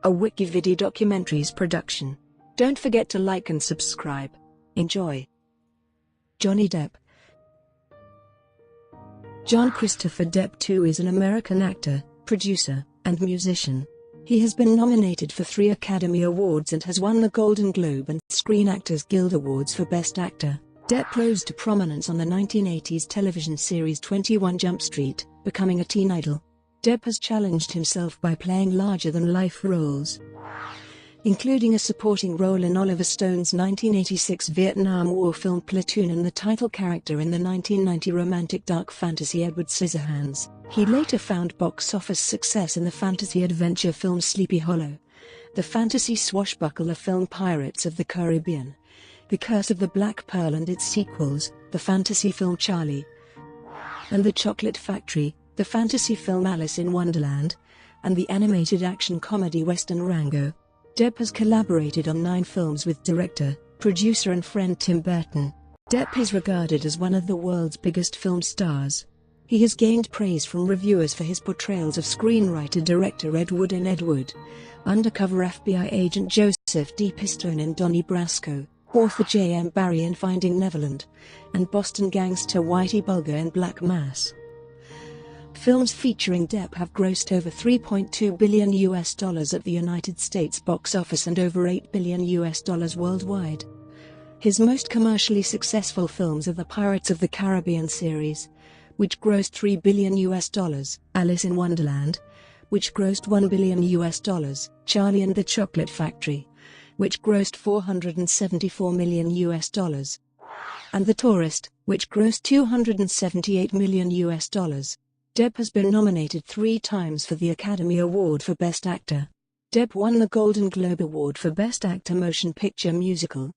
a WikiVidi documentaries production. Don't forget to like and subscribe. Enjoy. Johnny Depp. John Christopher Depp II is an American actor, producer, and musician. He has been nominated for 3 Academy Awards and has won the Golden Globe and Screen Actors Guild Awards for Best Actor. Depp rose to prominence on the 1980s television series 21 Jump Street, becoming a teen idol. Depp has challenged himself by playing larger-than-life roles, including a supporting role in Oliver Stone's 1986 Vietnam War film Platoon and the title character in the 1990 romantic dark fantasy Edward Scissorhands. He later found box office success in the fantasy adventure film Sleepy Hollow, the fantasy swashbuckler film Pirates of the Caribbean, The Curse of the Black Pearl and its sequels, the fantasy film Charlie and the Chocolate Factory, the fantasy film Alice in Wonderland, and the animated action comedy western Rango. Depp has collaborated on 9 films with director, producer and friend Tim Burton. Depp is regarded as one of the world's biggest film stars. He has gained praise from reviewers for his portrayals of screenwriter-director Ed Wood in Ed Wood, undercover FBI agent Joseph D. Pistone in Donnie Brasco, author J. M. Barrie in Finding Neverland, and Boston gangster Whitey Bulger in Black Mass. Films featuring Depp have grossed over $3.2 billion at the United States box office and over $8 billion worldwide. His most commercially successful films are the Pirates of the Caribbean series, which grossed $3 billion, Alice in Wonderland, which grossed $1 billion, Charlie and the Chocolate Factory, which grossed $474 million, and The Tourist, which grossed $278 million. Depp has been nominated 3 times for the Academy Award for Best Actor. Depp won the Golden Globe Award for Best Actor Motion Picture Musical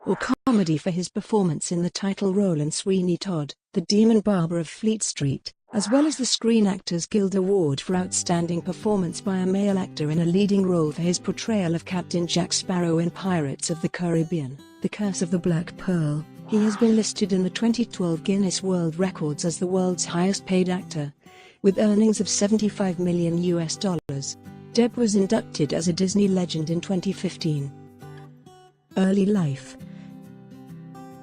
or Comedy for his performance in the title role in Sweeney Todd, the Demon Barber of Fleet Street, as well as the Screen Actors Guild Award for Outstanding Performance by a Male Actor in a Leading Role for his portrayal of Captain Jack Sparrow in Pirates of the Caribbean, The Curse of the Black Pearl. He has been listed in the 2012 Guinness World Records as the world's highest-paid actor, with earnings of $75 million. Depp was inducted as a Disney legend in 2015. Early life.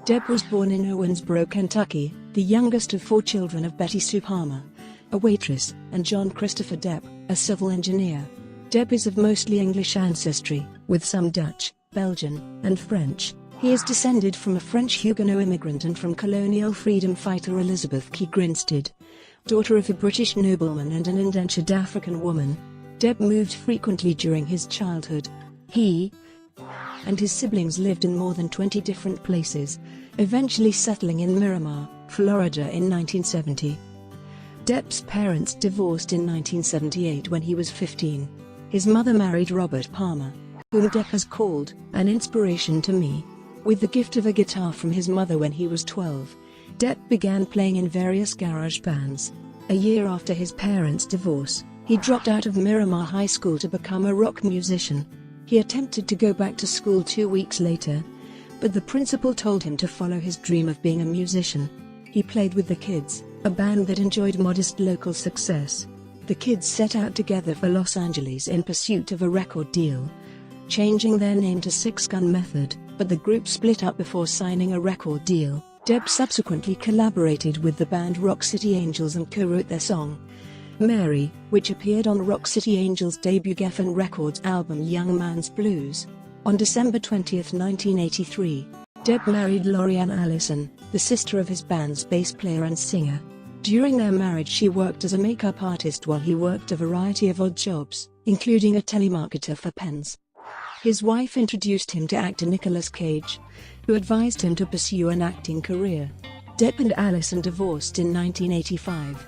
Depp was born in Owensboro, Kentucky, the youngest of 4 children of Betty Sue Palmer, a waitress, and John Christopher Depp, a civil engineer. Depp is of mostly English ancestry, with some Dutch, Belgian, and French. He is descended from a French Huguenot immigrant and from colonial freedom fighter Elizabeth Key Grinstead, daughter of a British nobleman and an indentured African woman. Depp moved frequently during his childhood. He and his siblings lived in more than 20 different places, eventually settling in Miramar, Florida in 1970. Depp's parents divorced in 1978 when he was 15. His mother married Robert Palmer, whom Depp has called an inspiration to me. With the gift of a guitar from his mother when he was 12, Depp began playing in various garage bands. A year after his parents' divorce, he dropped out of Miramar High School to become a rock musician. He attempted to go back to school 2 weeks later, but the principal told him to follow his dream of being a musician. He played with the Kids, a band that enjoyed modest local success. The Kids set out together for Los Angeles in pursuit of a record deal, changing their name to Six Gun Method, but the group split up before signing a record deal. Depp subsequently collaborated with the band Rock City Angels and co-wrote their song, Mary, which appeared on Rock City Angels' debut Geffen Records album Young Man's Blues. On December 20, 1983, Depp married Lorianne Allison, the sister of his band's bass player and singer. During their marriage she worked as a makeup artist while he worked a variety of odd jobs, including a telemarketer for Pens. His wife introduced him to actor Nicolas Cage, who advised him to pursue an acting career. Depp and Allison divorced in 1985.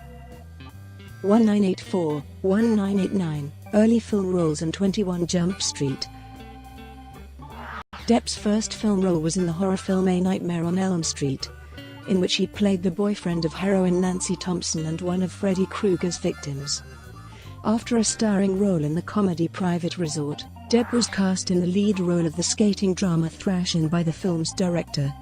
1984, 1989, early film roles and 21 Jump Street. Depp's first film role was in the horror film A Nightmare on Elm Street, in which he played the boyfriend of heroine Nancy Thompson and one of Freddy Krueger's victims. After a starring role in the comedy Private Resort, Depp was cast in the lead role of the skating drama Thrashin' by the film's director,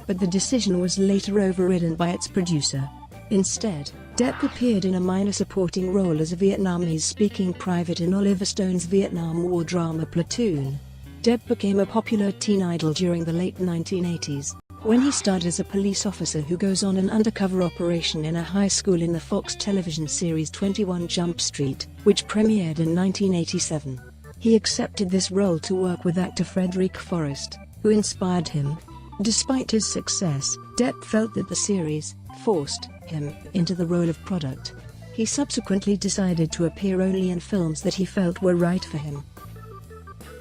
but the decision was later overridden by its producer. Instead, Depp appeared in a minor supporting role as a Vietnamese-speaking private in Oliver Stone's Vietnam War drama Platoon. Depp became a popular teen idol during the late 1980s, when he starred as a police officer who goes on an undercover operation in a high school in the Fox television series 21 Jump Street, which premiered in 1987. He accepted this role to work with actor Frederick Forrest, who inspired him. Despite his success, Depp felt that the series forced him into the role of product. He subsequently decided to appear only in films that he felt were right for him.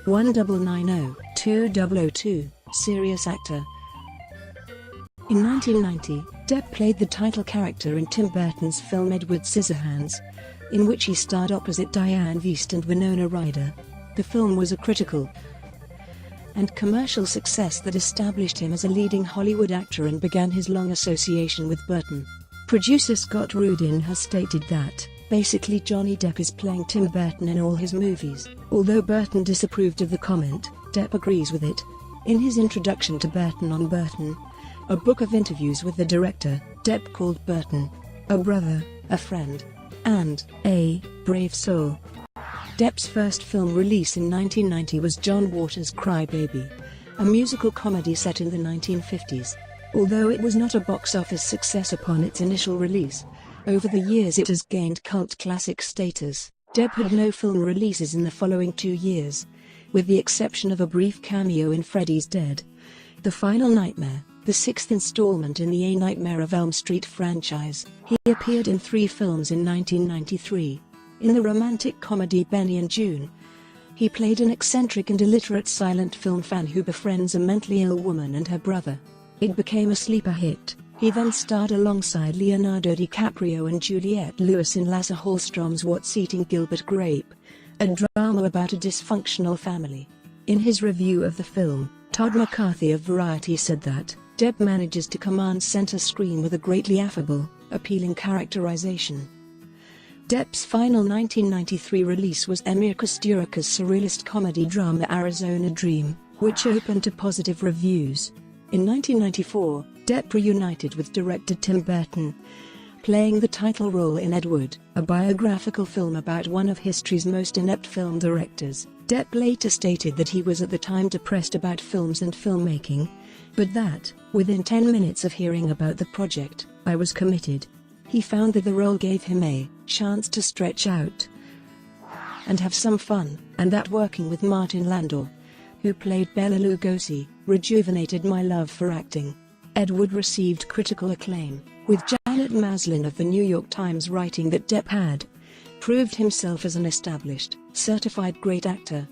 1990-2002, serious actor. In 1990, Depp played the title character in Tim Burton's film Edward Scissorhands, in which he starred opposite Diane Wiest and Winona Ryder. The film was a critical and commercial success that established him as a leading Hollywood actor and began his long association with Burton. Producer Scott Rudin has stated that, basically Johnny Depp is playing Tim Burton in all his movies. Although Burton disapproved of the comment, Depp agrees with it. In his introduction to Burton on Burton, a book of interviews with the director, Depp called Burton a brother, a friend, and a brave soul. Depp's first film release in 1990 was John Waters' Cry Baby, a musical comedy set in the 1950s. Although it was not a box office success upon its initial release, over the years it has gained cult classic status. Depp had no film releases in the following 2 years, with the exception of a brief cameo in Freddy's Dead: The Final Nightmare, the 6th installment in the A Nightmare of Elm Street franchise. He appeared in 3 films in 1993. In the romantic comedy Benny and June, he played an eccentric and illiterate silent film fan who befriends a mentally ill woman and her brother. It became a sleeper hit. He then starred alongside Leonardo DiCaprio and Juliette Lewis in Lasse Hallström's What's Eating Gilbert Grape, a drama about a dysfunctional family. In his review of the film, Todd McCarthy of Variety said that Depp manages to command center screen with a greatly affable, appealing characterization. Depp's final 1993 release was Emir Kusturica's surrealist comedy drama Arizona Dream, which opened to positive reviews. In 1994, Depp reunited with director Tim Burton, playing the title role in Edward, a biographical film about one of history's most inept film directors. Depp later stated that he was at the time depressed about films and filmmaking, but that, within 10 minutes of hearing about the project, I was committed. He found that the role gave him a chance to stretch out and have some fun, and that working with Martin Landau, who played Bela Lugosi, rejuvenated my love for acting. Edward received critical acclaim, with Janet Maslin of the New York Times writing that Depp had proved himself as an established, certified great actor,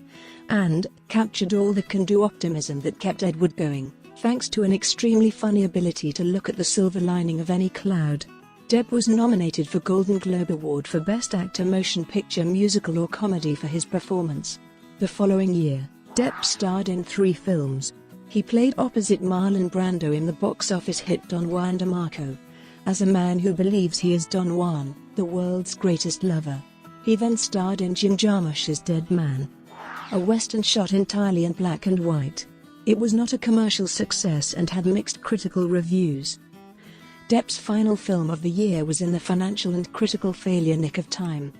and captured all the can-do optimism that kept Edward going, thanks to an extremely funny ability to look at the silver lining of any cloud. Depp was nominated for Golden Globe Award for Best Actor Motion Picture Musical or Comedy for his performance. The following year, Depp starred in 3 films. He played opposite Marlon Brando in the box office hit Don Juan de Marco, as a man who believes he is Don Juan, the world's greatest lover. He then starred in Jim Jarmusch's Dead Man, a western shot entirely in black and white. It was not a commercial success and had mixed critical reviews. Depp's final film of the year was in the financial and critical failure Nick of Time,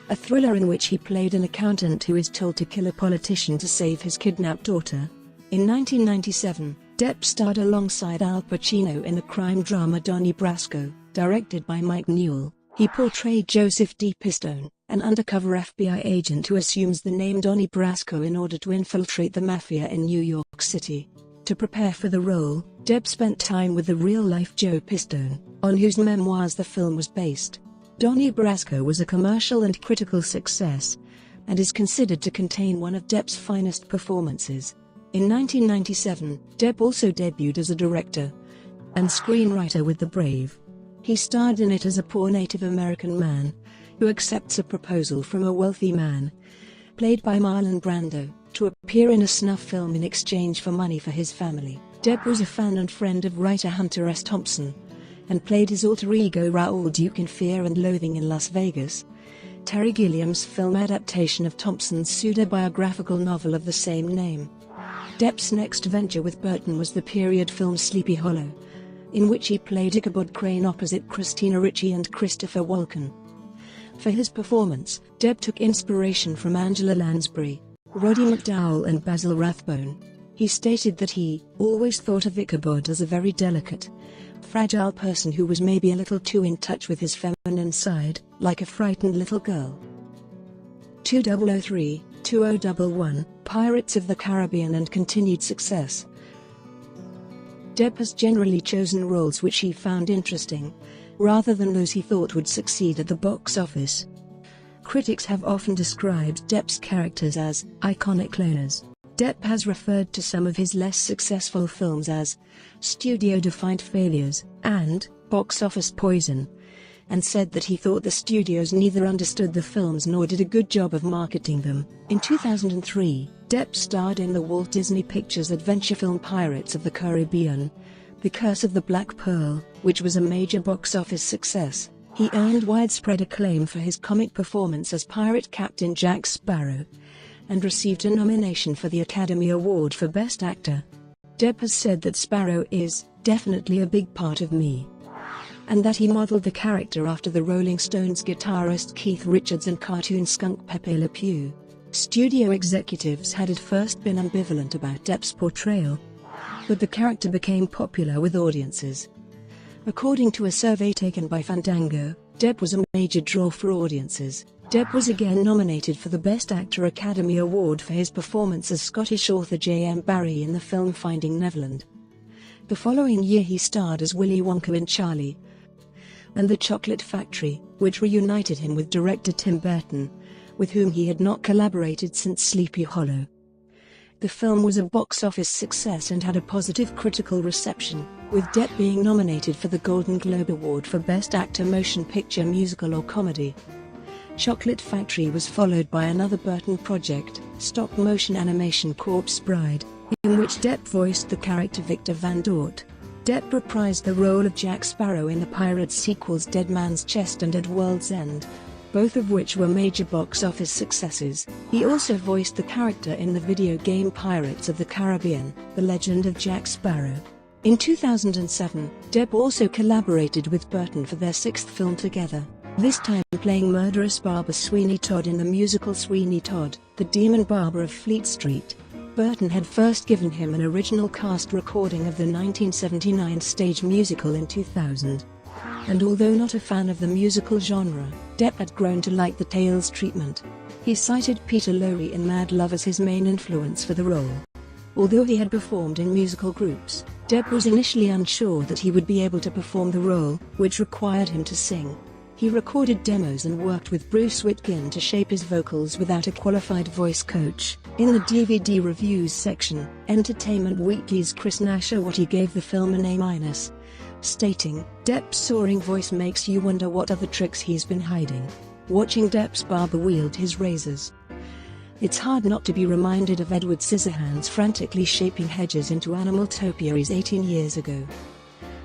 a thriller in which he played an accountant who is told to kill a politician to save his kidnapped daughter. In 1997, Depp starred alongside Al Pacino in the crime drama Donnie Brasco, directed by Mike Newell. He portrayed Joseph D. Pistone, an undercover FBI agent who assumes the name Donnie Brasco in order to infiltrate the mafia in New York City. To prepare for the role, Depp spent time with the real-life Joe Pistone, on whose memoirs the film was based. Donnie Brasco was a commercial and critical success, and is considered to contain one of Depp's finest performances. In 1997, Depp also debuted as a director and screenwriter with The Brave. He starred in it as a poor Native American man who accepts a proposal from a wealthy man, played by Marlon Brando, to appear in a snuff film in exchange for money for his family. Depp was a fan and friend of writer Hunter S. Thompson, and played his alter ego Raoul Duke in Fear and Loathing in Las Vegas, Terry Gilliam's film adaptation of Thompson's pseudo-biographical novel of the same name. Depp's next venture with Burton was the period film Sleepy Hollow, in which he played Ichabod Crane opposite Christina Ricci and Christopher Walken. For his performance, Depp took inspiration from Angela Lansbury, Roddy McDowall and Basil Rathbone. He stated that he always thought of Ichabod as a very delicate, fragile person who was maybe a little too in touch with his feminine side, like a frightened little girl. 2003-2011, Pirates of the Caribbean and continued success. Depp has generally chosen roles which he found interesting, rather than those he thought would succeed at the box office. Critics have often described Depp's characters as iconic loners. Depp has referred to some of his less successful films as studio-defined failures and box office poison, and said that he thought the studios neither understood the films nor did a good job of marketing them. In 2003, Depp starred in the Walt Disney Pictures adventure film Pirates of the Caribbean, The Curse of the Black Pearl, which was a major box office success. He earned widespread acclaim for his comic performance as pirate captain Jack Sparrow, and received a nomination for the Academy Award for Best Actor. Depp has said that Sparrow is definitely a big part of me, and that he modeled the character after the Rolling Stones guitarist Keith Richards and cartoon skunk Pepe Le Pew. Studio executives had at first been ambivalent about Depp's portrayal, but the character became popular with audiences. According to a survey taken by Fandango, Depp was a major draw for audiences. Depp was again nominated for the Best Actor Academy Award for his performance as Scottish author J.M. Barrie in the film Finding Neverland. The following year he starred as Willy Wonka in Charlie and the Chocolate Factory, which reunited him with director Tim Burton, with whom he had not collaborated since Sleepy Hollow. The film was a box office success and had a positive critical reception, with Depp being nominated for the Golden Globe Award for Best Actor Motion Picture Musical or Comedy. Chocolate Factory was followed by another Burton project, stop-motion animation Corpse Bride, in which Depp voiced the character Victor Van Dort. Depp reprised the role of Jack Sparrow in the Pirates sequels Dead Man's Chest and At World's End, both of which were major box office successes. He also voiced the character in the video game Pirates of the Caribbean, The Legend of Jack Sparrow. In 2007, Depp also collaborated with Burton for their sixth film together, this time playing murderous barber Sweeney Todd in the musical Sweeney Todd, the Demon Barber of Fleet Street. Burton had first given him an original cast recording of the 1979 stage musical in 2000. And although not a fan of the musical genre, Depp had grown to like the tale's treatment. He cited Peter Lorre in Mad Love as his main influence for the role. Although he had performed in musical groups, Depp was initially unsure that he would be able to perform the role, which required him to sing. He recorded demos and worked with Bruce Whitkin to shape his vocals without a qualified voice coach. In the DVD reviews section, Entertainment Weekly's Chris Nashawaty gave the film an A-, stating, "Depp's soaring voice makes you wonder what other tricks he's been hiding. Watching Depp's barber wield his razors, it's hard not to be reminded of Edward Scissorhands frantically shaping hedges into animal topiaries 18 years ago.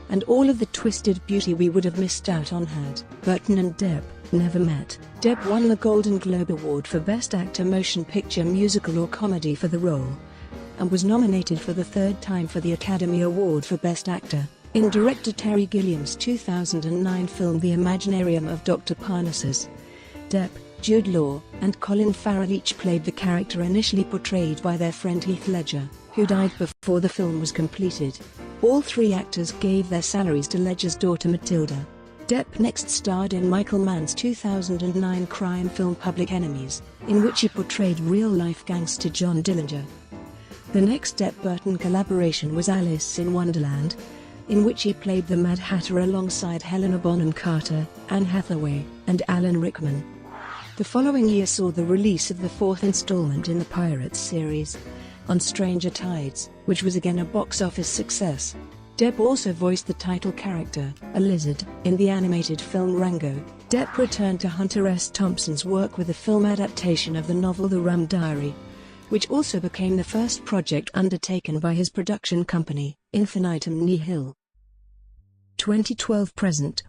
And all of the twisted beauty we would have missed out on had Burton and Depp never met." Depp won the Golden Globe Award for Best Actor Motion Picture Musical or Comedy for the role, and was nominated for the third time for the Academy Award for Best Actor. In director Terry Gilliam's 2009 film The Imaginarium of Dr. Parnassus, Depp, Jude Law, and Colin Farrell each played the character initially portrayed by their friend Heath Ledger, who died before the film was completed. All three actors gave their salaries to Ledger's daughter Matilda. Depp next starred in Michael Mann's 2009 crime film Public Enemies, in which he portrayed real-life gangster John Dillinger. The next Depp-Burton collaboration was Alice in Wonderland, in which he played the Mad Hatter alongside Helena Bonham Carter, Anne Hathaway, and Alan Rickman. The following year saw the release of the fourth installment in the Pirates series, On Stranger Tides, which was again a box office success. Depp also voiced the title character, a lizard, in the animated film Rango. Depp returned to Hunter S. Thompson's work with the film adaptation of the novel The Rum Diary, which also became the first project undertaken by his production company, Infinitum Nihil. 2012 present.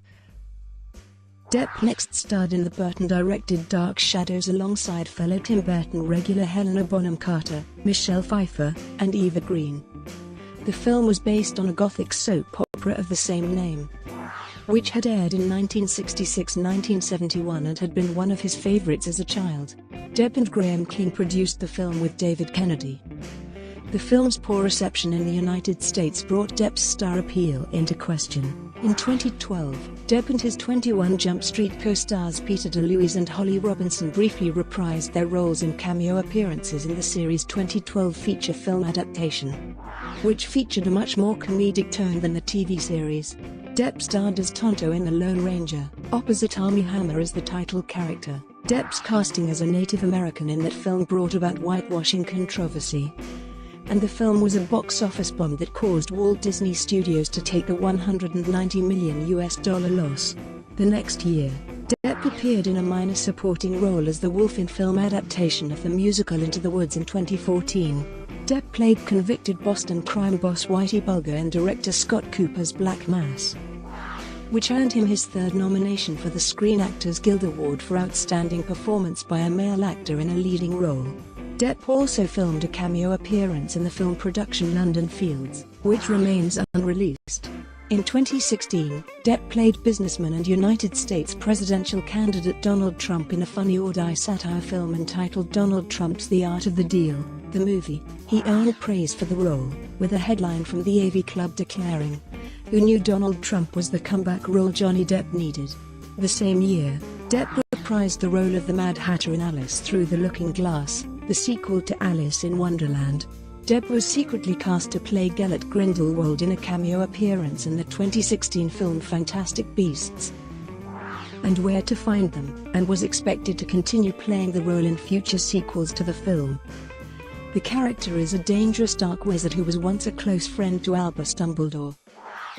Depp next starred in the Burton-directed Dark Shadows alongside fellow Tim Burton regular Helena Bonham Carter, Michelle Pfeiffer, and Eva Green. The film was based on a gothic soap opera opera of the same name, which had aired in 1966-1971 and had been one of his favorites as a child. Depp and Graham King produced the film with David Kennedy. The film's poor reception in the United States brought Depp's star appeal into question. In 2012, Depp and his 21 Jump Street co-stars Peter DeLuise and Holly Robinson briefly reprised their roles in cameo appearances in the series' 2012 feature film adaptation, which featured a much more comedic tone than the TV series. Depp starred as Tonto in The Lone Ranger, opposite Armie Hammer as the title character. Depp's casting as a Native American in that film brought about whitewashing controversy, and the film was a box office bomb that caused Walt Disney Studios to take a $190 million loss. The next year, Depp appeared in a minor supporting role as the wolf in film adaptation of the musical Into the Woods in 2014. Depp played convicted Boston crime boss Whitey Bulger in director Scott Cooper's Black Mass, which earned him his third nomination for the Screen Actors Guild Award for Outstanding Performance by a Male Actor in a Leading Role. Depp also filmed a cameo appearance in the film production London Fields, which remains unreleased. In 2016, Depp played businessman and United States presidential candidate Donald Trump in a funny or die satire film entitled Donald Trump's The Art of the Deal. The movie, he earned praise for the role, with a headline from the AV Club declaring, "Who knew Donald Trump was the comeback role Johnny Depp needed?" The same year, Depp reprised the role of the Mad Hatter in Alice Through the Looking Glass, the sequel to Alice in Wonderland. Depp was secretly cast to play Gellert Grindelwald in a cameo appearance in the 2016 film Fantastic Beasts and Where to Find Them, and was expected to continue playing the role in future sequels to the film. The character is a dangerous dark wizard who was once a close friend to Albus Dumbledore,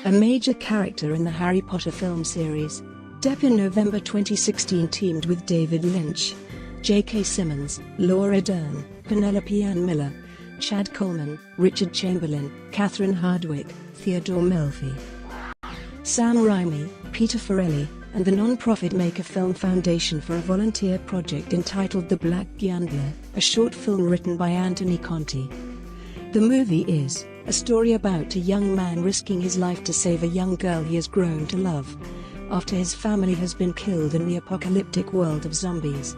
a major character in the Harry Potter film series. Depp in November 2016 teamed with David Lynch, J.K. Simmons, Laura Dern, Penelope Ann Miller, Chad Coleman, Richard Chamberlain, Catherine Hardwicke, Theodore Melfi, Sam Raimi, Peter Farrelly, and the non-profit Make a Film Foundation for a volunteer project entitled The Black Gambler, a short film written by Anthony Conti. The movie is a story about a young man risking his life to save a young girl he has grown to love, after his family has been killed in the apocalyptic world of zombies.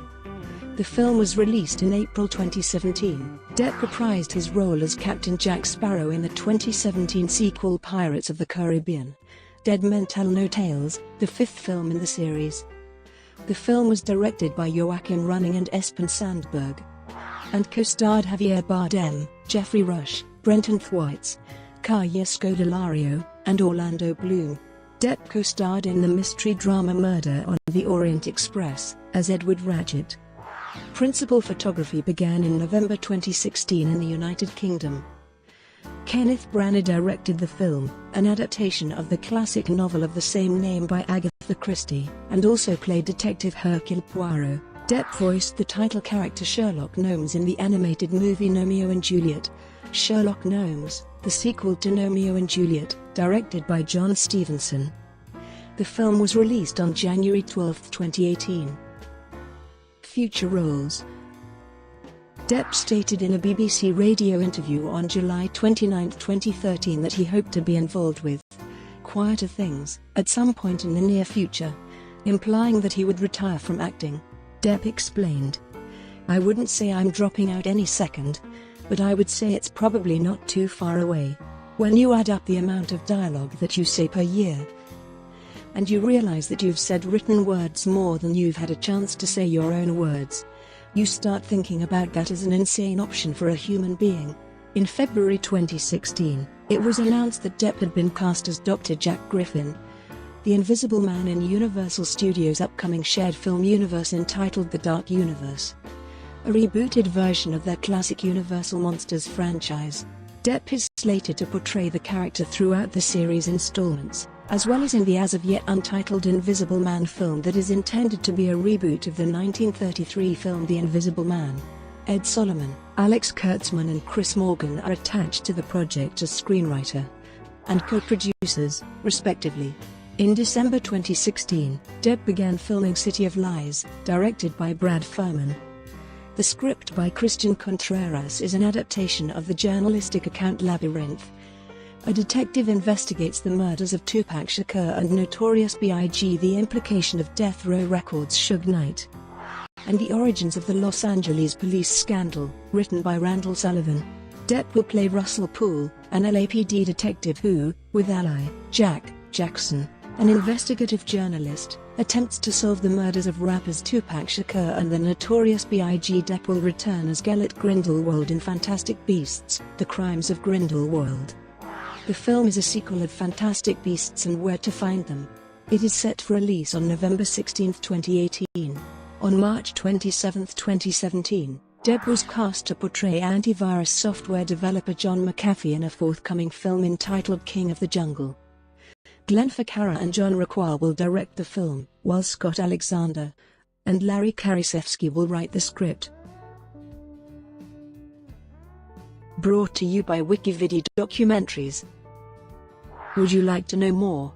The film was released in April 2017. Depp reprised his role as Captain Jack Sparrow in the 2017 sequel Pirates of the Caribbean: Dead Men Tell No Tales, the fifth film in the series. The film was directed by Joachim Running and Espen Sandberg, and co-starred Javier Bardem, Jeffrey Rush, Brenton Thwaites, Kaya Scodelario, and Orlando Bloom. Depp co-starred in the mystery drama Murder on the Orient Express as Edward Ratchett. Principal photography began in November 2016 in the United Kingdom. Kenneth Branagh directed the film, an adaptation of the classic novel of the same name by Agatha Christie, and also played Detective Hercule Poirot. Depp voiced the title character Sherlock Gnomes in the animated movie Romeo and Juliet. Sherlock Gnomes, the sequel to Romeo and Juliet, directed by John Stevenson. The film was released on January 12, 2018. Future roles. Depp stated in a BBC radio interview on July 29, 2013 that he hoped to be involved with Quieter Things at some point in the near future, implying that he would retire from acting. Depp explained, "I wouldn't say I'm dropping out any second, but I would say it's probably not too far away. When you add up the amount of dialogue that you say per year, and you realize that you've said written words more than you've had a chance to say your own words, you start thinking about that as an insane option for a human being." In February 2016, it was announced that Depp had been cast as Dr. Jack Griffin, the Invisible Man in Universal Studios' upcoming shared film universe entitled The Dark Universe, a rebooted version of their classic Universal Monsters franchise. Depp is slated to portray the character throughout the series' installments, as well as in the as-of-yet untitled Invisible Man film that is intended to be a reboot of the 1933 film The Invisible Man. Ed Solomon, Alex Kurtzman and Chris Morgan are attached to the project as screenwriter and co-producers, respectively. In December 2016, Depp began filming City of Lies, directed by Brad Furman. The script by Christian Contreras is an adaptation of the journalistic account Labyrinth, A detective investigates the murders of Tupac Shakur and Notorious B.I.G., the implication of Death Row Records' Suge Knight, and the origins of the Los Angeles police scandal, written by Randall Sullivan. Depp will play Russell Poole, an LAPD detective who, with ally Jack Jackson, an investigative journalist, attempts to solve the murders of rappers Tupac Shakur and the Notorious B.I.G. Depp will return as Gellert Grindelwald in Fantastic Beasts: The Crimes of Grindelwald. The film is a sequel of Fantastic Beasts and Where to Find Them. It is set for release on November 16, 2018. On March 27, 2017, Depp was cast to portray antivirus software developer John McAfee in a forthcoming film entitled King of the Jungle. Glenn Ficarra and John Requa will direct the film, while Scott Alexander and Larry Karasewski will write the script. Brought to you by WikiVidi Documentaries. Would you like to know more?